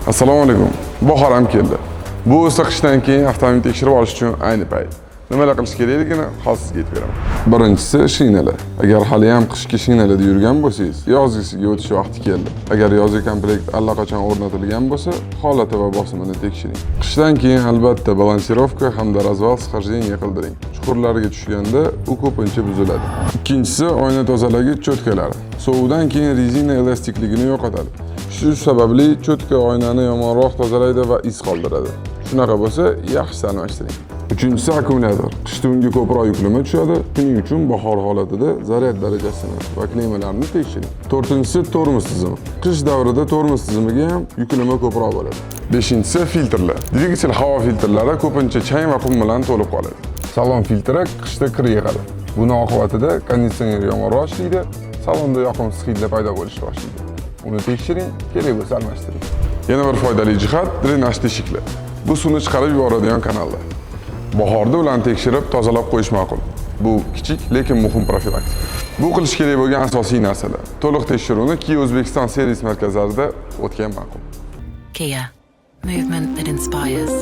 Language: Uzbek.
Assalomu alaykum. Bahor ham keldi. Bu esa qishdan keyin avtomobilni tekshirib olish uchun ayni payt. Nimalar qilish kerakligini hozir sizga aytib beraman. Birinchisi shinalar. Agar hali ham qishki shinalarda yurgan bo'lsangiz, yozgisiga o'tish vaqti keldi. Agar yozgi komplekt allaqachon o'rnatilgan bo'lsa, holati va bosimini tekshiring. Qishdan keyin albatta balansirovka hamda razval схождение qildiring. Chuqurlarga tushganda u ko'pincha buziladi. Ikkinchisi oyna tozalagich cho'tkalari. Sovuvdan keyin rezina elastikligini yo'qotadi. Shu sababli cho'tka oynani yomonroq tozalaydi va iz qoldiradi. Shunaqa bo'lsa, yaxshi almashtiring. Uchinchisi akkumulyator. Qishda unga ko'proq yuklama tushadi. Shuning uchun bahor holatida zaryad darajasini va klemalarni tekshiring. To'rtinchisi tormoz tizimi. Qish davrida tormoz tizimiga ham yuklama ko'proq bo'ladi. Beshinchisi filtrlar. Dvigatel havo filtrlari ko'pincha chang va qum bilan to'lib qoladi. Salon filtri qishda kir yig'adi. Buning oqibatida konditsioner yomonroq ishlaydi, salonda yoqimsiz hidlar paydo bo'lishni boshlaydi. Uni tekshiring, kerak bo'lsa almashtiring. Yana bir foydali jihat drenaj teshiklar. Bu suvni chiqarib yuboradigan kanallar. Bahorda ularni tekshirib, tozalab qo'yish ma'qul. Bu kichik, lekin muhim profilaktika. Bu qilish kerak bo'lgan asosiy narsalar. To'liq tekshiruvni Kia O'zbekiston servis markazlarida o'tgan ma'qul. Kia, movement that inspires.